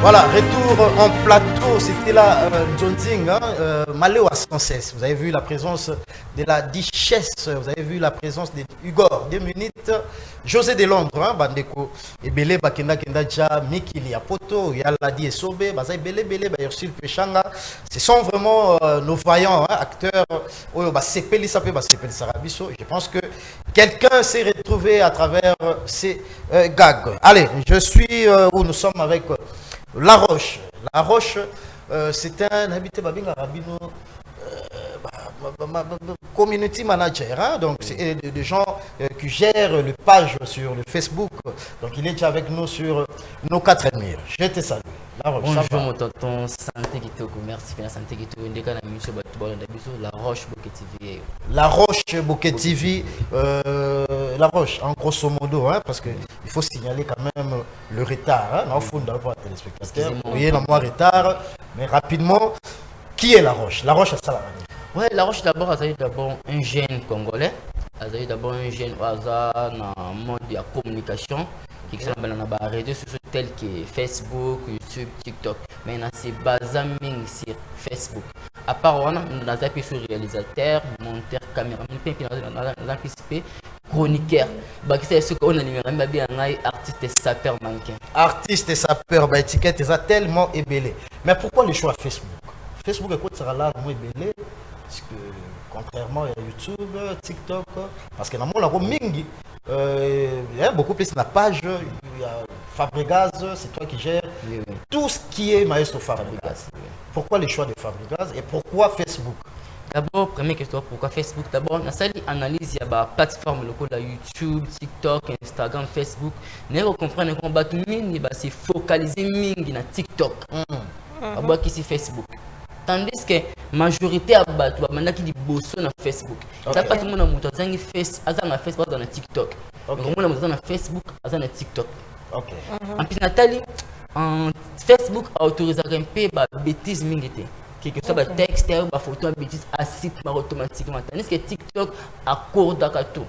Voilà, retour en plateau, c'était là John Zing, Maléo à 116. Vous avez vu la présence de la Duchesse, vous avez vu la présence de Hugo, 2 minutes, José de Londres, Bandeko, et Belé, Bakenda Kendaja, Mikili Apoto, Yaladi et Sobe, Bazaï Belé, Bayursil Pechanga. Ce sont vraiment nos vaillants acteurs. Je pense que quelqu'un s'est retrouvé à travers ces gags. Allez, je suis où nous sommes avec. La Roche. La Roche, c'est un habité Babinga Rabino, community manager. Hein? Donc, c'est des gens qui gèrent le page sur le Facebook. Donc, il est déjà avec nous sur nos 4 murs. Je te salue. La Roche, bonjour, mon tonton. Santé qui te commerce, santé qui te La Roche Bokeh TV. La Roche Bokeh TV. La Roche, en grosso modo, hein, parce qu'il faut signaler quand même le retard. Hein, non, faut d'avoir téléspectateurs. Vous voyez, le mois retard, mais rapidement, qui est La Roche? La Roche, c'est ça la radio. Ouais, La Roche d'abord, un jeune congolais. D'abord un jeune dans le monde de la communication. Qui sont dans les réseaux sociaux tels que Facebook, YouTube, TikTok. Mais c'est basé sur Facebook. À part on a appuyé sur réalisateur, monteur, caméraman, participé, chroniqueur. C'est ce qu'on a numéro artiste et sapeur mannequin. Artiste et sapeur, étiquette est tellement ébélé. Mais pourquoi le choix Facebook? Facebook écoute sera là ébélé parce que contrairement à YouTube, TikTok, parce que dans le monde mingi, il y a beaucoup plus la page, il y a Fabregas, c'est toi qui gères tout ce qui est maestro Fabregas. Pourquoi le choix de Fabregas et pourquoi Facebook? D'abord, première question, pourquoi Facebook? D'abord, on a sali analyse, il y a des plateformes locales, YouTube, TikTok, Instagram, Facebook. Nous comprenons qu'on va se focaliser mingi sur TikTok. D'abord, qui c'est Facebook. Tandis que la majorité a battu qui dit bosso sur Facebook. Ça pas tout le monde a Facebook dans TikTok. Le monde a Facebook dans TikTok. En plus Nathalie, Facebook a autorisé un peu de bêtises mingité. Que ce soit texte, photo, bêtises acide automatiquement. Tandis que TikTok a cours d'akato.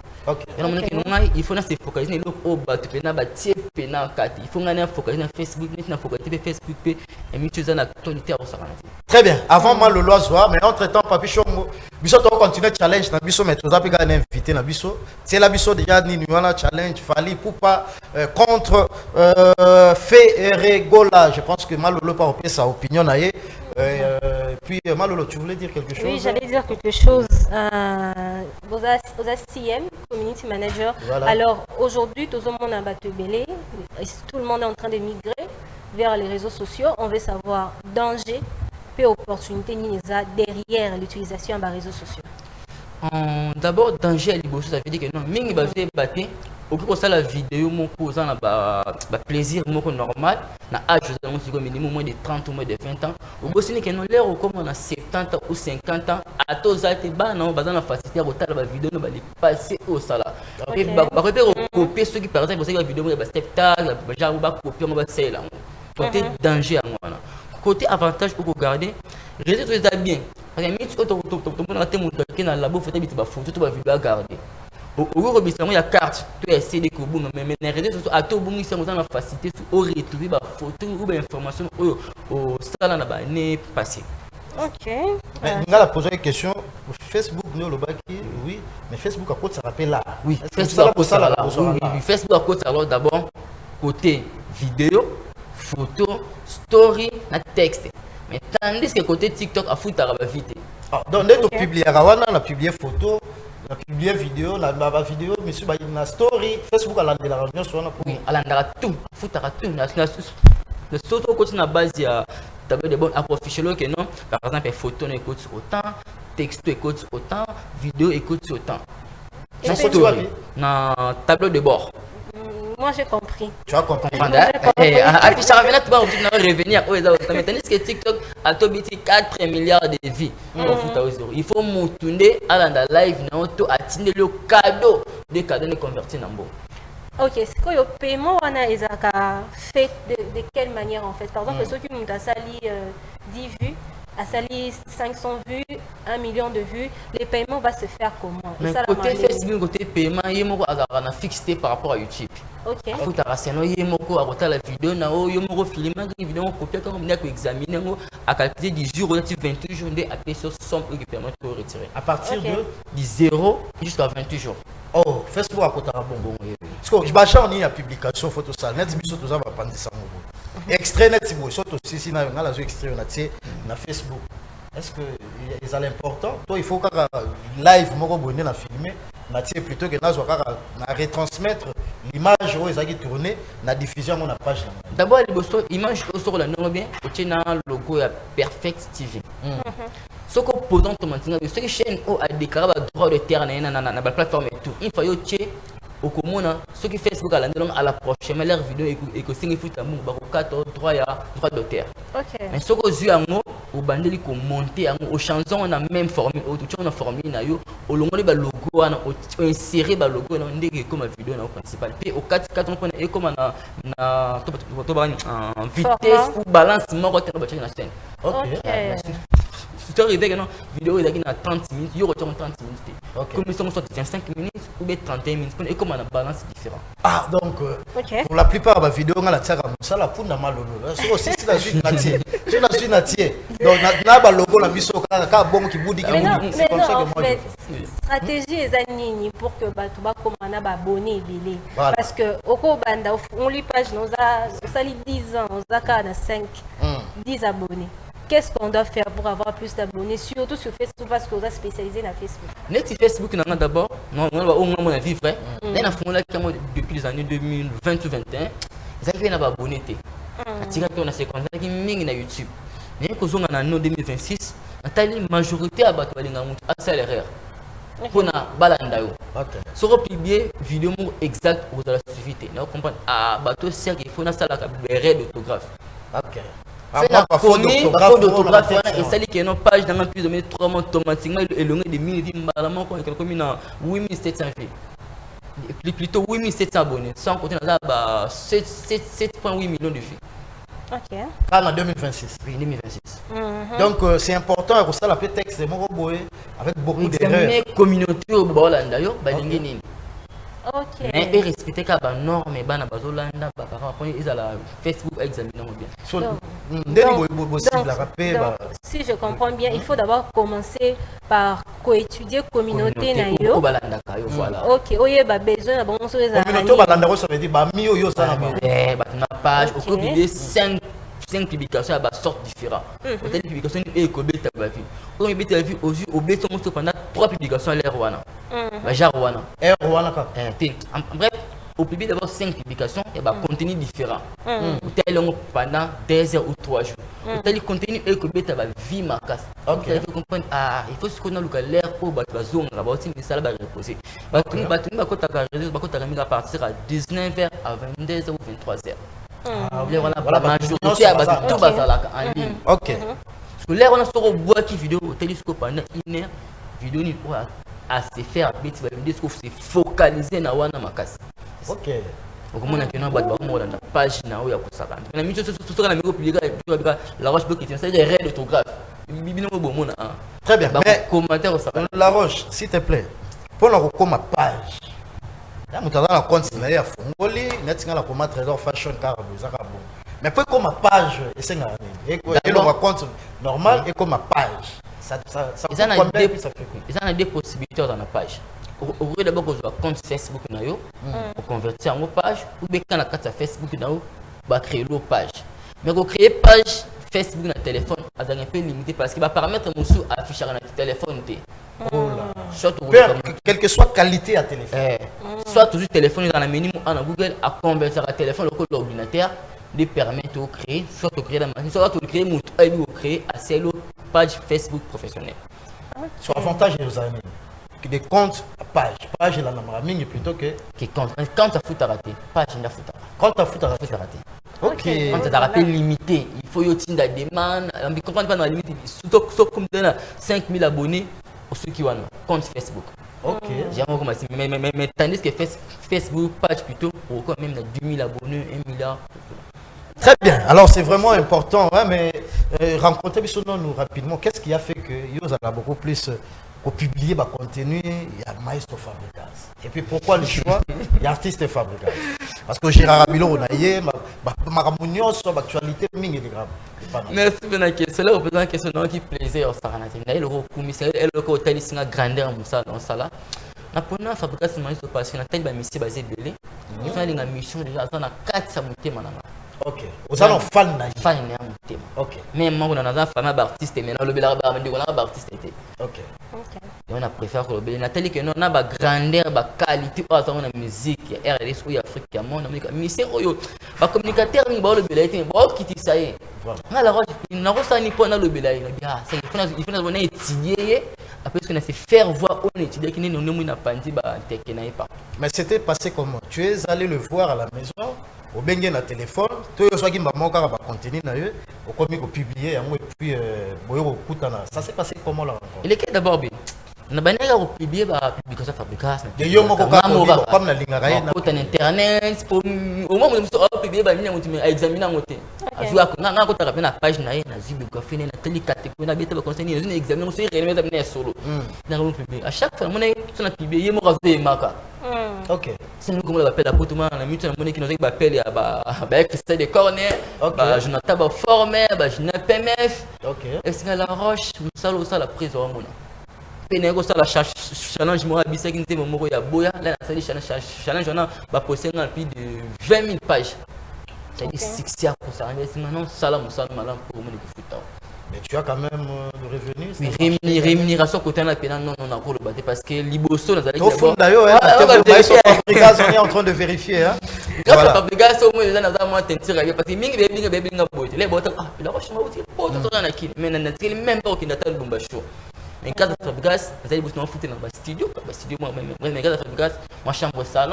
Il faut se focaliser sur le bas, il faut se focaliser sur Facebook, et utiliser l'actualité. Très bien. Avant moi le loisir, mais entre temps, Papi Chongo, Bisso on continue challenge na Bisso, mais tu as pas invité na Bisso. C'est la Bisso déjà ni challenge Fali Poupa contre Ferregola. Je pense que Malolo pas repris sa opinion naie. Puis Malolo, tu voulais dire quelque chose? Oui, j'allais dire quelque chose. Vous CM, Community Manager. Voilà. Alors aujourd'hui, tout le monde a battu belé. Tout le monde est en train de migrer vers les réseaux sociaux. On veut savoir danger et opportunité derrière l'utilisation des réseaux sociaux. D'abord, danger à l'Ibosso, ça veut dire que non, mingi va faire battre. Au plus ça la vidéo, mon cousin a plaisir normal. Na âge minimum moins de 30 ou moins de 20 ans. Au bout c'est que non l'air comme on a 70 ou 50 ans. À tous à te ban non bazan la facilité à retarder la vidéo no bali passer au sala. Et ba copier ceux qui par exemple la vidéo ba spectacle, genre ba copier on va c'est là. Côté danger à moi là. Côté avantage pour regarder, réseaux sociaux ça bien. Parce que mythe tout le monde a été monté dans la labo faut être ba photo tout ba vidéo à garder. Au il y a carte, tu as essayé de couper, mais les réseaux sociaux, à tout le monde, ils ont la facilité de retrouver des photos ou des informations au salon n'est passé. Ok. Mais on a posé une question. Facebook, nous, le bac, oui, mais Facebook, à côté, ça rappelle là. Oui, Facebook, à côté, ça là. Facebook, à côté, alors d'abord, côté vidéo, photo, story, texte. Mais tandis que côté TikTok, à foutre, à vite. Donc, dès que tu publies, on a publié photo. La publié vidéo, la vidéo, monsieur, la story, Facebook, à la réunion, soit oui, à la tout, foutre tout, le saut au côté de la base, il y a des bons officiels que non, par exemple, photo écoute autant, texte écoute autant, vidéo écoute autant. Dans tableau de bord. Moi j'ai compris. Tu as compris. Revenir. Tandis que TikTok a 4 milliards de vies. Il faut monter à la live, à le cadeau, des cadeaux convertis en bon. Ok, c'est quoi le paiement on a fait de quelle manière en fait? Par exemple, ceux qui nous ont sali 10 vues, a sali 500 vues, 1 million de vues, les paiements vont se faire comment? Mais côté Facebook, côté paiement, il y a un fixé par rapport à YouTube. Ok. Il faut que tu aies la vidéo, il y a un film, une vidéo, copier, comme on a examiné, à calculer 10 jours, 28 jours, à payer sur somme qui permet de retirer. À partir de 0 jusqu'à 28 jours. Oh, Facebook à côté bon. Parce que je bâche en ligne à publication photo ça, net biso tout ça va prendre ça extrait net si vous surtout si na la extrait on a Facebook. Est-ce que c'est l'important? Toi il faut que live mon abonné na filmer, na plutôt que na retransmettre l'image où ils tourner na diffusion mon page. D'abord l'image sur la norme bien, tu as le logo à Perfect TV. Ce qu'on pose dans ton matin, ce que chaîne a déclaré le droit de terre dans la plateforme et tout. Il faut que au commun, ce qui Facebook à la prochaine, mais leur vidéo et que c'est une foot à mon droit de terre. Mais ce que j'ai en haut, au bandeli qu'on monte au chanson, on a même formule, on a formule au long de logo, on a inséré le logo dans comme vidéo principale. Puis au 4 on est comme en vitesse ou balance mort dans la chaîne. Ok. Si tu arrives à une vidéo qui a 30 minutes, il y aura 30 minutes. Comme ils sont 25 minutes ou 31 minutes, et comme on a balance différent. Ah, donc, pour la plupart des vidéos, on a ça la poudre mal c'est aussi si la suite natie. Si la suite natie. Donc, on a le logo, la mise au cas, bon qui bouge. C'est comme ça que moi je stratégie est nini pour que tu vas comme on a abonné billet. Parce que au Banda, on lit page, on a 10 ans, on a 5, 10 abonnés. Qu'est-ce qu'on doit faire pour avoir plus d'abonnés, surtout sur Facebook parce qu'on est spécialisé dans Facebook? Net Facebook, d'abord, on a vu vrai. Depuis les années 2020 ou 2021, ils ont abonné. On a ces contacts qui sont sur YouTube. Mais quand on a en 2026, la majorité a accéléré. Pour la balanda. Si on publie une vidéo exacte pour la suivité, on comprend que il faut une erreur d'orthographe. C'est la première d'orthographe et celle qui est une page dans plus de 3 mois automatiquement et le de 1000 8700 vues. Plutôt 8700 abonnés, sans compter 7,8 millions de vues. Ok. En 2026. Oui, 2026. Donc c'est important que ça la texte de mon avec beaucoup d'erreurs. Communauté au Bolanda yo, ok. Mais ils respectent les normes et les bazolanda, ils ont la Facebook examiné bien. Donc, si je comprends bien, il faut d'abord commencer par étudier communauté na yo. Ok, oye ba besoin na bon so les communauté balanda ça veut dire ba mi yo ça na page, on peut publier 5 publications à sorte différentes. Pour telle publication et que bête ta vie. Quand on bête vie aujourd'hui au bête on se pendant 3 publications à l'air wana. Genre wana. Wana ka. Bref, au public d'abord 5 publications et bah contenu différent. Tel pendant 2 heures ou 3 jours. Tel contenu et que bête ta vie ma casse. OK. Il faut comprendre il faut se connaître l'air pour ba zone là-bas aussi mais ça va reposer. Ba kota ka réseau ba kota à partir à 19h à 22h ou 23h. Voilà, la majorité à tout bazalaka en ligne. OK. Parce que là on a sur bois qui vidéo au télescope pendant 1 heure, vidéo ni à se faire bête va me dire que c'est focalisé na wana makasi. OK. Donc on a que non ba dans la page na o ya kusaka. Na mi sur la micro publier la roche bloc qui c'est des erreurs d'orthographe. Bibino bo mona. Très bien. Mais commentaire ça. La roche, s'il te plaît. Pour la comme page. Là, nous avons un compte à Fongoli, nous avons un trésor fashion car mais pour comme page, c'est un compte normal et comme page. Ça ils ont des possibilités dans la page. Ouvrir d'abord un compte Facebook pour convertir en page ou bien quand la carte Facebook va créer une page. Mais pour créer page Facebook dans le téléphone, c'est un peu limité parce qu'il va permettre à afficher dans le téléphone. Quelle que soit qualité à téléphone. Soit toujours téléphone dans la menu en Google à convertir à téléphone au l'ordinateur de permettre de créer, soit de créer la machine, soit de créer ou créer à cette page Facebook professionnelle. Sur avantage de nos amis, des comptes à page. Page la namaming plutôt que compte. Quand tu as foutu à rater, page n'a foutu. Quand tu as foutu à rater. Ok. Quand tu as raté limité, il faut y avoir des demandes. On ne comprend pas dans la limite. Surtout comme tu as 5000 abonnés pour ceux qui ont un compte Facebook. Ok. J'aimerais commencer. Mais tandis que Facebook page plutôt pour quand même 10 000 abonnés, 1 milliard. Très bien. Alors c'est vraiment important, hein, mais rencontrer nous rapidement. Qu'est-ce qui a fait que Yoz a beaucoup plus publier le contenu? Il y a Maestro Fabregas. Et puis pourquoi le choix? Il y a Artiste Fabregas. Parce que Gérard Rabilo, on a eu ma réunion sur l'actualité. Merci pour la question. Là, on pose une question qui plaisait au Saranaté. Il y a le commissaire, il y a le hôtel, il y a une grandeur dans ça là. Napona Fabregas c'est Maestro parce que Nathalie Bamissi basé belé. Il fait une mission déjà dans 4 samuté mananga. Ok. Vous allez fan na. Fan na muté. Ok. Même moi on a un fameux artiste mais le bela ba mandi on a artiste était. Ok. Ok. Et on a préféré que le belé Nathalie que non na ba grandeur ba qualité au dans la musique RDS ou Afrique ya mon mais c'est oyo ba communicateur ni ba le belé était ba kiti ça y est. Na la roche na rosa ni pona le belé il a c'est il faut na étudier après ce qu'on a fait faire voir on étudier qui nous nous n'a pas dit ba tekena pas. Mais c'était passé comment? Tu es allé le voir à la maison? Au bengue na téléphone, tu as qui m'a manqué à continuer na eux, au commis au publier et puis boyo kutana. Ça s'est passé comment là? Il est d'abord bien. Na banega au publier ba publication Fabregas. De yo moko ka comme na linga raye na internet pour au moment où nous publier ba mina mutu examiner ngote. Azua ko nga ko ta na page na ye na biographie na teli catégorie na beta ba conseiller une examiner sur remettre na solo. Na ko publier. À chaque fois mon sur na publier mo razo e maka. Ok. C'est nous comme on l'appelle à Potouma, on a mis tout le monde qui nous appelle à Christelle de Cornet, Jonathan ba formé, Jonathan PMF. Ok. Et c'est la roche, ça la prise au monde. Pénégo ça la challenge moi abissé qui n'était mon ya boya, là ça challenge on a ba posté dans plus de 20 000 pages. Ça dit succès pour ça, mais maintenant ça la malam pour moi de foot. Mais tu as quand même le revenu. Oui, rémunération côté de la pénale, non, on a encore le battu parce que Liboso, nous allons. Au fond d'ailleurs, on est en train de vérifier. Grâce à Fabregas, au moins, nous avons tenté parce que Ming Baby n'a pas été. Les bottes, la roche m'a outil, pas tout en acquis. Mais nous n'avons même pas aucun data de Bombacho. Mais grâce à Fabregas, nous allons vous foutre dans le studio. Le studio, moi-même. Mais grâce à Fabregas, ma chambre au salon,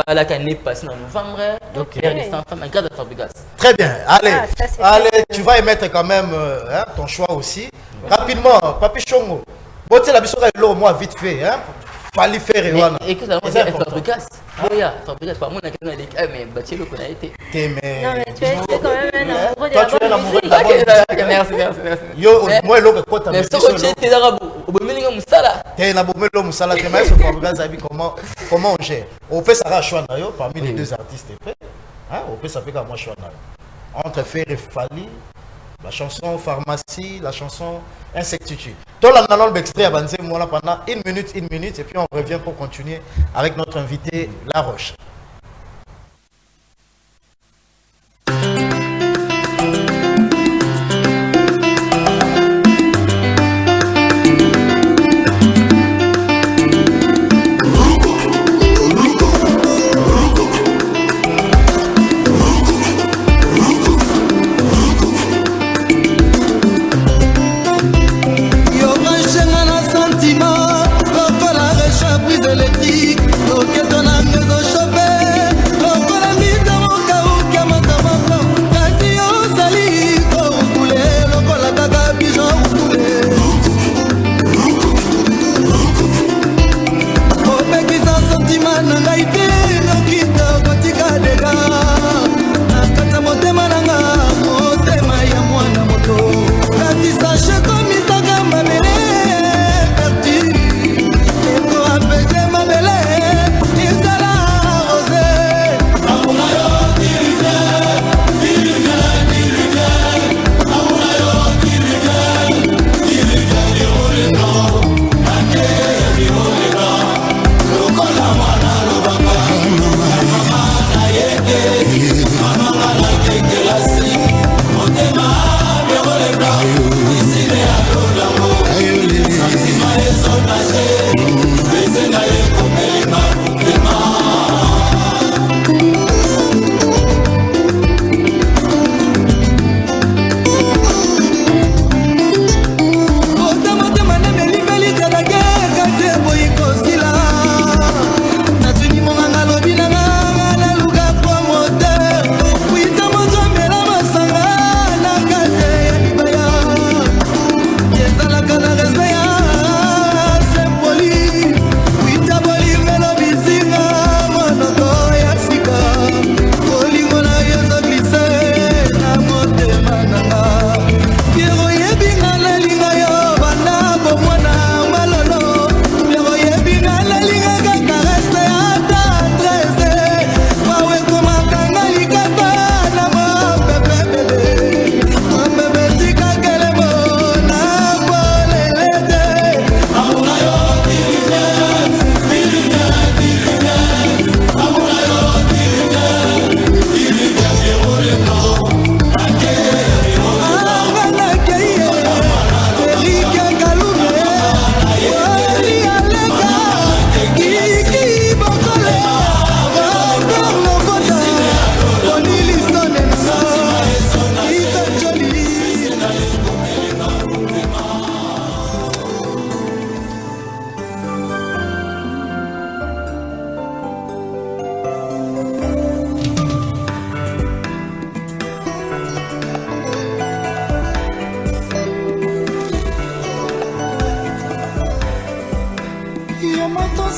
la canne est passée en novembre. Donc, grâce à Fabregas. Très bien. Allez, tu vas émettre quand même ton choix aussi. Rapidement, Papi Chongo. Bon, tu sais, la mission est là au moins vite fait. Fallait faire et écoute, Fabregas. Fabregas, pas moi, on a dit, mais Bachelo qu'on a été. Non, mais tu es quand même un amoureux de la bonne musique. Merci. Yo, moi, l'autre côté, mais ce que tu es dans au Bomelinga Moussala. Tu es dans Bomelinga Moussala, tu es maître Fabregas, comment on gère. On peut s'arracher choix parmi les deux artistes. On peut s'appeler comme moi choix entre Fer et Fali, la chanson Pharmacie, la chanson Insectitude. Tout le monde extrait à Banzé pendant une minute, et puis on revient pour continuer avec notre invité La Roche. Électrique, ok, ton âme, mais au chauffeur.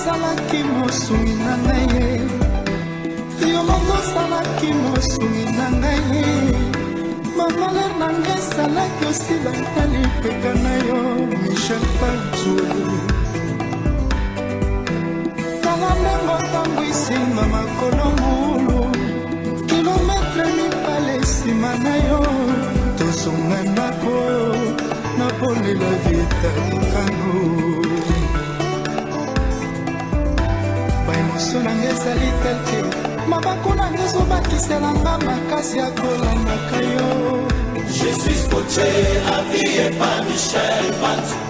salaki mosuni na ngai yo moko salaki mosuni na ngai mamaler na ngai salaki osi batali peka na yo Michel Panzulu tala ndenge otango isima makolo mulu kilometre mibale nsima na yo tozonga ndako napolela vitalikano baemotion na ngai ezali telke mabako na ngai ezobakiselanga makasi ya kolandaka yo Je suis scotché à vie et pas Michel Panzou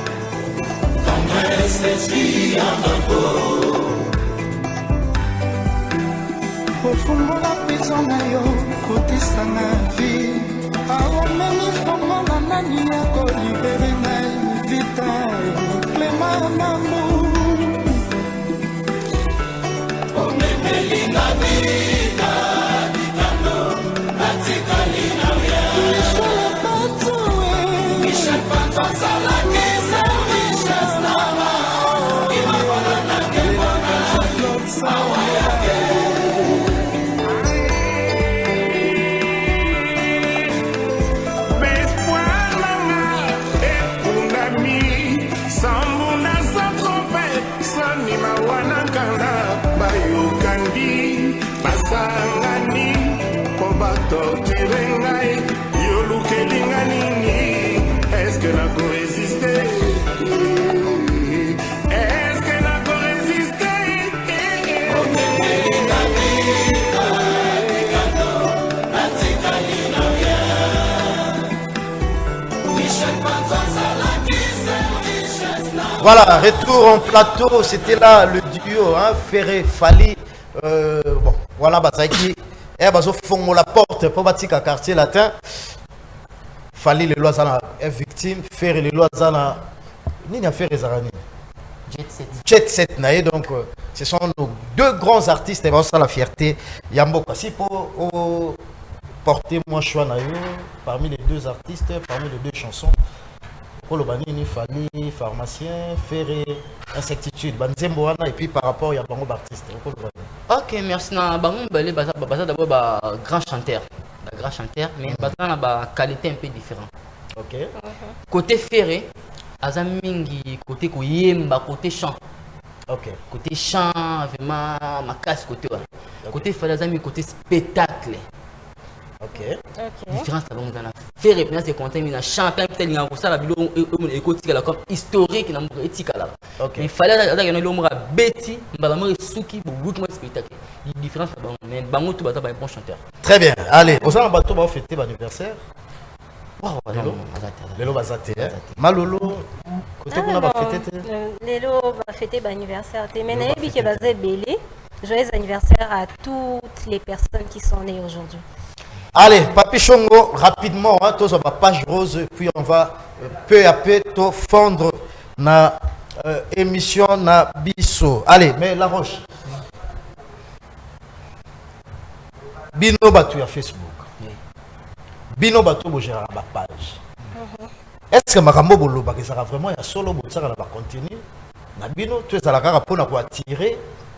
tendresse l'esprit en mambo ofungola mpenza na yo kotisanga vi aomemi fongola nani ya kolibere ngai vita klema mambu omemelinga vita dikano natikali na vya Michel Panzou asalaki services nama imakola na kebona awa yake basangani po batorture ngai yo lukelinga nini eske nako resiste eske nako resiste omemelinga vita dikano natikali na vya Michel Panzou asalaki services nama. Voilà, retour en plateau, c'était là le duo, hein, Ferré, Fally. Bon, voilà, Bazaki. Eh, bazo fongo la porte pour bâtir un quartier latin. Fally les lois est victime, Ferré les lois zana. Ni n'a fait Rezarani. Jet Set naïe, donc ce sont nos deux grands artistes et ça la fierté. Yambo si pour porter moi choix naïe parmi les deux artistes, parmi les deux chansons. Kolobanini, Fally, pharmacien, Ferré, insectitude, Banzemboana et puis par rapport il y a beaucoup d'artistes. Ok, merci. Bango Mbele, d'abord grand chanteur, mais on a une qualité un peu différente. Ok. Côté Ferré, Azamingi, côté Koyemba, côté chant. Ok. Côté chant, vraiment ma casse côté. Côté Fally, Azami, côté spectacle. Ok. Différence là donc dans Ferré bien c'est content mais na chanter peut-être ngako ça la bilo écotique là comme historique na moko éthique là. Mais fallait d'ailleurs na lomra beti mbala mo suki beaucoup de spectacle. Il différence là mais bango tout bata ba bon chanteur. Très bien. Allez, au sein bateau va fêter l'anniversaire. Wow, Lelo bazate. Malolo côté qu'on va fêter. Lelo va fêter l'anniversaire. Mais naïbi que bazé belé. Joyeux anniversaire à toutes les personnes qui sont nées aujourd'hui. Allez, Papi Chongo, rapidement, hein, tous on va page rose, puis on va peu à peu tout fondre na émission na biso. Allez, mais La Roche. Bino batu ya Facebook. Bino batu bo gérer la page. Est-ce que makambo bolo ba ça vraiment ya solo bo ça la continue na bino tu es à la cara pour na ko attirer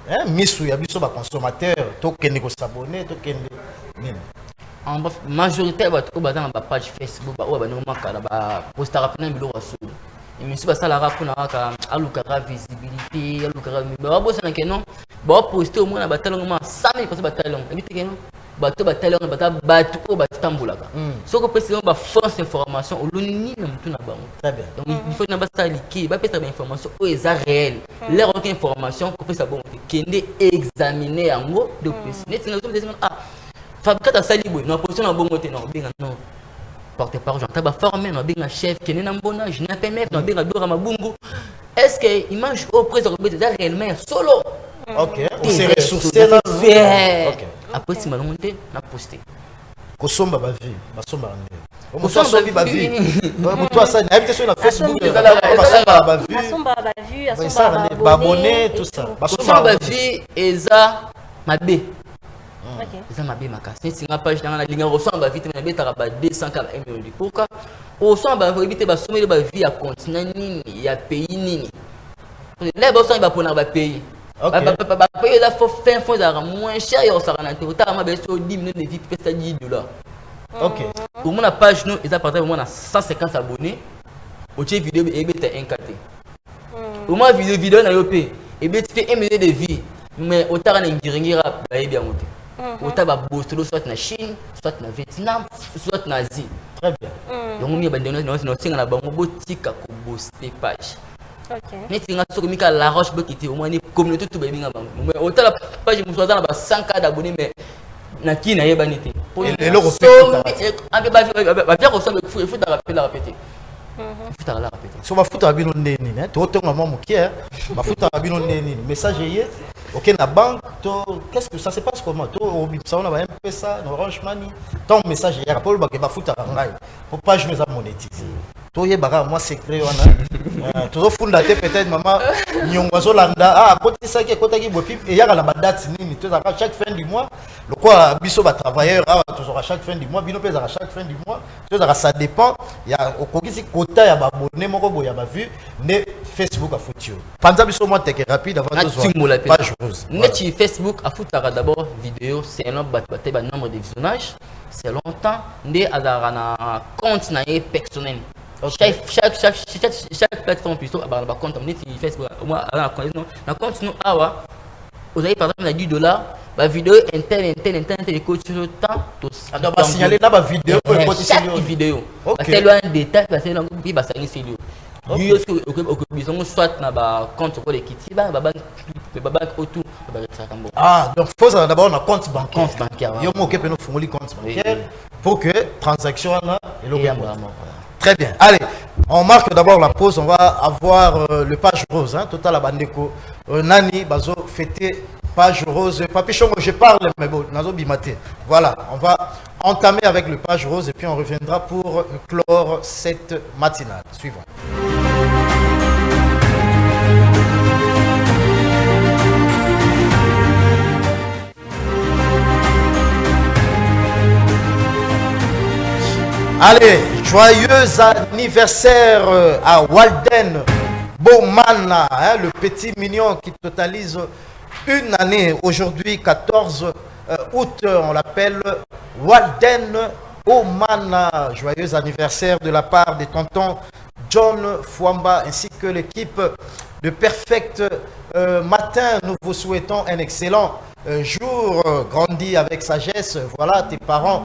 hein misu ya biso ba consommateur to kende ko s'abonner to kende nini. En majorité dans la page Facebook ba poster rapidement bilo rasul et monsieur ba sala rapona ka alukara visibilité alukara ba bossa na kenon ba poster au moins na batalon 100 000 batalon évite kenon bato batalon bato ko batambulaka soko président ba fausse information au luni na mutu na bango. Très bien. Donc il faut na ba sala liquide ba peut-être information au est réel l'air aucune information ko peut ça bon kende examiner yango de plus net na des fabriquer ta salibo non position na bongo te non benga non porte par gens ta ba former non benga chef kene na mbona je n'ai pas mettre non benga dora mabungu est-ce que image au présent c'est réellement solo. OK on s'est ressourcé là. OK après si malon monter na poster kosomba ba vie basomba ndé kosomba ba vie mutu asa na habite sur na Facebook basomba ba vie basomba ba vie basomba ba abonné tout ça basomba ba vie eza mabe. Ça m'a bien marqué. Si on page dans la ligne, on ressemble à vite, mais on a 240 millions. Pourquoi? On ressemble à vite, parce que on vie à continent, il y a pays. Les bossons, il va prendre un pays. payer la fin moins cher et on s'en rend compte. On a 10 minutes de vie, peut-être $10. Ok. Pour mon page, nous, ils appartiennent à 150 abonnés. Au tien vidéo, et bien, tu es incarté. Au moins, vidéo, na yopé. Et bien, tu fais 1 minute de vie. Mais autant on a une guéringira, bah, bien monté. Autant va booster soit na Chine, soit na Vietnam, soit na Asie. Très bien. Donc, on y a des gens la banque, boutique à booster page. Ok. Mais tu as sur la roche qui au moins une communauté tout bien. Mais autant la page, je me suis dit, 100 cas d'abonnés, mais na qui n'a pas été. Et le refait. Il faut la répéter. So bafuta abino ndeni ne to tonga mo mukie bafuta abino ndeni message yé OK na banque to qu'est-ce que ça se passe comment to obimsa on a ba M-Pesa na Orange Money ton message yé rapport ba ke bafuta ngai pour pas je me monétiser to yé baka moi secret wana to funda te peut-être maman nyongo zo landa ah côté ça qui côté qui bopi et ya la date nini to za chaque fin du mois le quoi biso ba travailleur ah toujours à chaque fin du mois bino pesa à chaque fin du mois to ça dépend il y a okokisi quota ya ba abonné moko boya ba vu ne Facebook a foutu pendant biso moi teke rapide avant de page rose net Facebook a foutu d'abord vidéo c'est un nombre de visionnages c'est longtemps ndé azara na compte na personnel. Chaque plateforme plutôt avoir un compte Facebook moi na compte nous awa vous avez par exemple $10 la vidéo interne coach le temps on doit signaler là la vidéo chaque vidéo parce que loin détail parce que là il va s'agir c'est lui lui est-ce que ils soit na ba compte pour les kits ba autour ah donc faut d'abord un compte bancaire yo mo kepe no fungoli compte bancaire pour que transaction là et le très bien. Allez, on marque d'abord la pause. On va avoir le page rose. Hein, total Abandeko. Nani, Bazo, fêter page rose. Papichon, je parle, mais bon, Nazo Bimate. Voilà, on va entamer avec le page rose et puis on reviendra pour clore cette matinale. Suivons. Allez, joyeux anniversaire à Walden Bomana, hein, le petit mignon qui totalise une année. Aujourd'hui, 14 août, on l'appelle Walden Bomana. Joyeux anniversaire de la part des tontons John Fouamba ainsi que l'équipe de Perfect Matin. Nous vous souhaitons un excellent jour, grandi avec sagesse. Voilà, tes parents,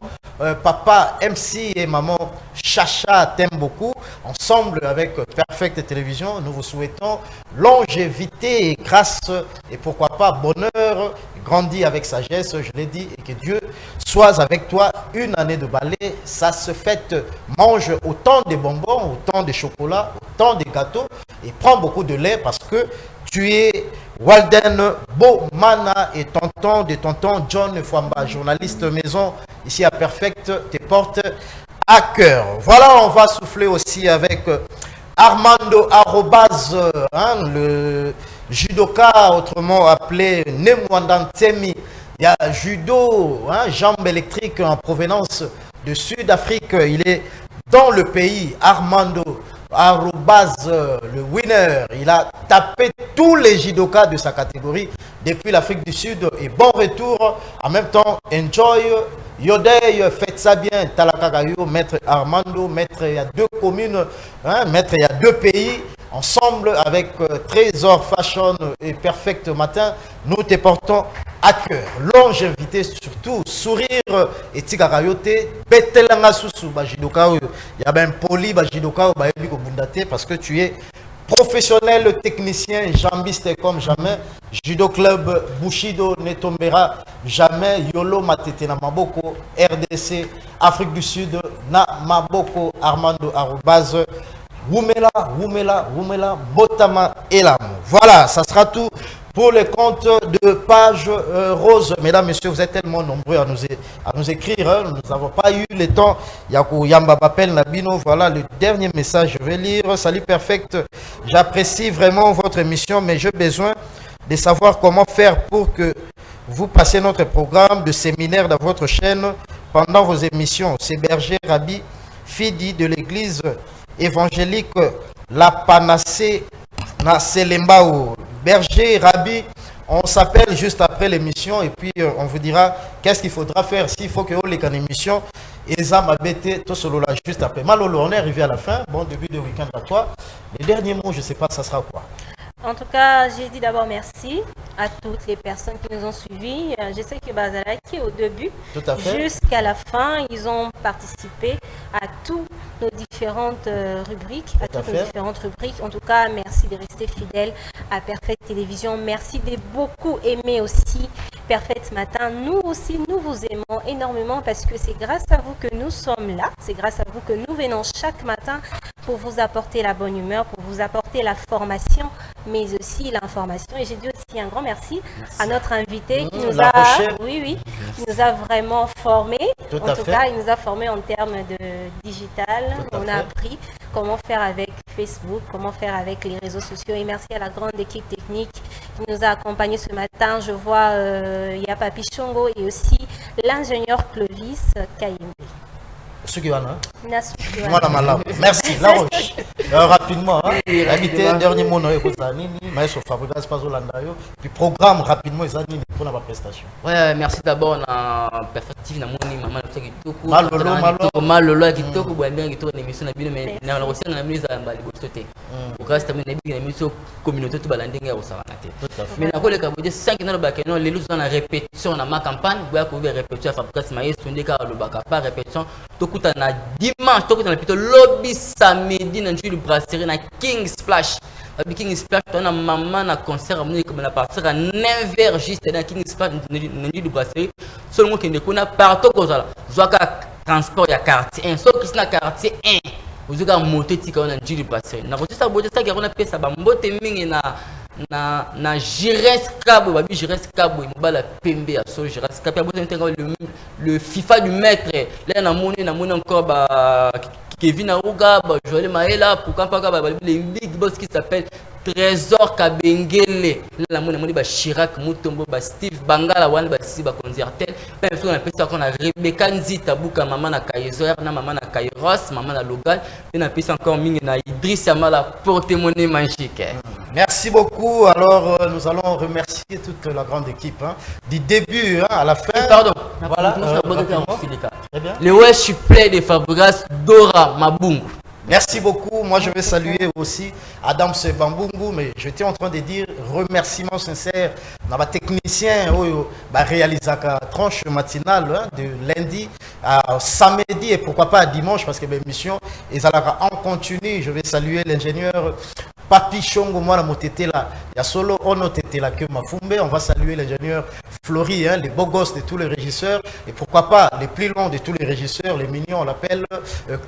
papa MC et maman Chacha t'aiment beaucoup. Ensemble avec Perfect Télévision, nous vous souhaitons longévité et grâce et pourquoi pas bonheur. Grandi avec sagesse, je l'ai dit, et que Dieu soit avec toi une année de balai. Ça se fête, mange autant de bonbons, autant de chocolat, autant de gâteaux et prends beaucoup de lait parce que tu es Walden Bomana et tonton John Fouamba, journaliste maison ici à Perfect, te porte à cœur. Voilà, on va souffler aussi avec Armando Arobaz, hein, le judoka, autrement appelé Nemwandantemi. Il y a judo, hein, jambe électrique en provenance de Sud-Afrique. Il est dans le pays. Armando Arobaz, le winner, il a tapé tous les judokas de sa catégorie depuis l'Afrique du Sud et bon retour. En même temps, enjoy Yodei, faites ça bien. Talakagayo, maître Armando, maître, il y a 2 communes, hein, maître, il y a 2 pays. Ensemble avec Trésor Fashion et Perfect Matin, nous te portons à cœur. Longévité surtout, sourire et tigarayote, betelanga susu bajidoka. Il y a même poli bajidoka parce que tu es professionnel, technicien, jambiste comme jamais. Judo Club Bushido ne tombera jamais. Yolo Matete na Maboko, RDC, Afrique du Sud, na Maboko, Armando Arobaz. Woumela, Botama et l'âme. Voilà, ça sera tout pour les comptes de page rose. Mesdames, messieurs, vous êtes tellement nombreux à nous écrire. Hein. Nous n'avons pas eu le temps. Yakou Yamba Bapel Nabino. Voilà le dernier message. Je vais lire. Salut Perfect. J'apprécie vraiment votre émission, mais j'ai besoin de savoir comment faire pour que vous passiez notre programme de séminaire dans votre chaîne pendant vos émissions. C'est Berger Rabi Fidi de l'église évangélique La Panacée na Selembao. Berger Rabi On s'appelle juste après l'émission et puis on vous dira qu'est-ce qu'il faudra faire s'il faut que vous les émission. Et ça m'a bêté tout solo là juste après. Malolo, on est arrivé à la fin. Bon début de week-end à toi. Les derniers mots, je ne sais pas, ça sera quoi? En tout cas, j'ai dit d'abord merci à toutes les personnes qui nous ont suivis. Je sais que Bazalaki, au début, jusqu'à la fin, ils ont participé à toutes nos différentes rubriques. En tout cas, merci de rester fidèles à Perfect Télévision. Merci de beaucoup aimer aussi Perfect Matin. Nous aussi, nous vous aimons énormément parce que c'est grâce à vous que nous sommes là. C'est grâce à vous que nous venons chaque matin pour vous apporter la bonne humeur, pour vous apporter la formation, mais aussi l'information. Et j'ai dit aussi un grand merci à notre invité qui nous a, qui nous a vraiment formés. En tout cas, il nous a formés en termes de digital. On a appris comment faire avec Facebook, comment faire avec les réseaux sociaux. Et merci à la grande équipe technique qui nous a accompagnés ce matin. Je vois il y a Papi Chongo et aussi l'ingénieur Clovis Kayembe. Merci, La Roche. Rapidement, invité, dernier mot, Maestro Fabregas Pazolandayo. Puis programme rapidement, pour la prestation. Ouais, merci d'abord à Perfective, à Moni, Maman Kitoko, Malolo, Kitoko, Boamien, Kitoko, l'émission, mais on a aussi une mise à Balibostoté. Au reste, on a une émission communauté de Balanding au Savanate. Mais on a les Kaboudier 5 ans de Bakeno, les loups dans la répétition dans ma campagne, vous pouvez répéter à Fabrice Maïs, Sundeka, le Bakapa, répétition. Na dimanche, tout le lobby samedi dans le brasserie na King Splash. King Splash, on a maman na concert comme la partir à 9h juste dans King Splash dans le brasserie. Seulement qui ne connaît partout comme ça. Zoaka transport ya quartier 1, sauf que c'est na quartier 1. Vous avez monté tika on a le brasserie. Na côté ça bote ça qui on a payé ça ba mbote mingi na Jires Cabo, babi Jires Cabo, il m'a la PMB à Sol Jires Cabo, le FIFA du maître. Là na moni encore Kevin Aouga, Joël Maëla, pourquoi pas les big boss qui s'appelle Trésor Kabengele. Là moni Chirac Mutombo, Steve Bangala, wan ba Concertel. Même si on a appelé ça qu'on a Rebecca Nzita Buka, maman na Kaiser, na maman na Kairos, maman na Logal, et on a appelé ça encore mingi na Idriss Yamala porte-monnaie magique. Merci beaucoup. Alors, nous allons remercier toute la grande équipe du début à la fin. Pardon. Voilà. Le Wesh Play de Fabregas Dora Mabungu. Merci beaucoup. Moi, je vais saluer aussi Adam Sebambungu, mais j'étais en train de dire remerciements sincères à ma technicien qui réalise la tranche matinale de lundi à samedi et pourquoi pas à dimanche parce que l'émission est en continu. Je vais saluer l'ingénieur Papi Chongo, moi, il y a solo Ono Tetela que Mafumbe. On va saluer l'ingénieur Flory, les beaux gosses de tous les régisseurs. Et pourquoi pas les plus longs de tous les régisseurs, les mignons, on l'appelle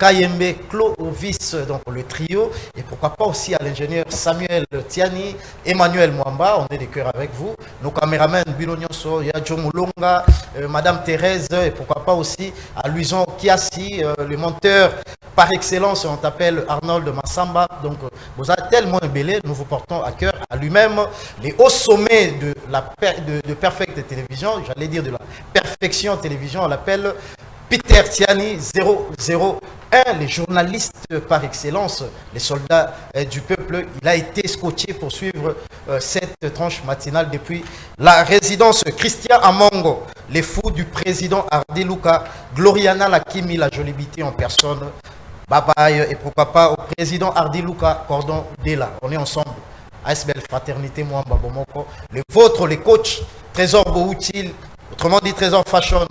Kayembe, Clovis, donc le trio. Et pourquoi pas aussi à l'ingénieur Samuel Tiani, Emmanuel Mwamba, on est des cœurs avec vous. Nos caméramans, Bilonyoso, Yadjo Moulonga, Madame Thérèse, et pourquoi pas aussi à Luison Kiasi, le monteur par excellence, on t'appelle Arnold Massamba. Donc, vous avez tellement ébélé, nous vous portons à cœur à lui-même les hauts sommets de Perfect Télévision, j'allais dire de la perfection télévision, on l'appelle Peter Tiani 001, les journalistes par excellence, les soldats du peuple. Il a été scotché pour suivre cette tranche matinale depuis la résidence Christian Amongo, les fous du président Ardi Luka, Gloriana Lakimi, la jolibité en personne. Bye bye et pourquoi pas au président Ardi Luka, Cordon Dela. On est ensemble. ASBL Fraternité Mwamba Bomoko. Le vôtre, les coachs, Trésor Booutil, autrement dit Trésor Fashion,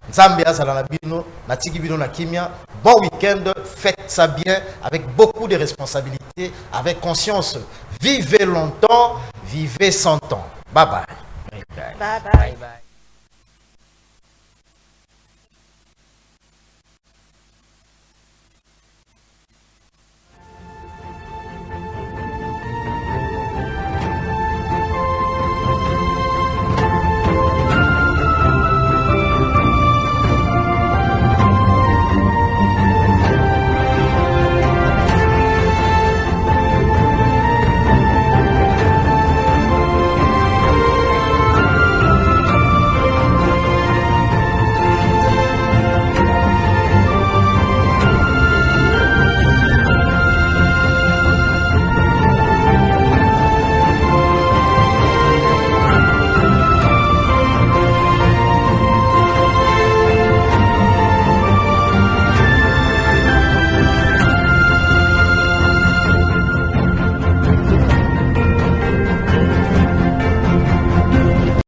Nzambia Zalanabino, Natiki Bino Nakimia. Bon week-end, faites ça bien, avec beaucoup de responsabilités, avec conscience. Vivez longtemps, vivez 100 ans. Bye bye. Bye bye. Bye bye.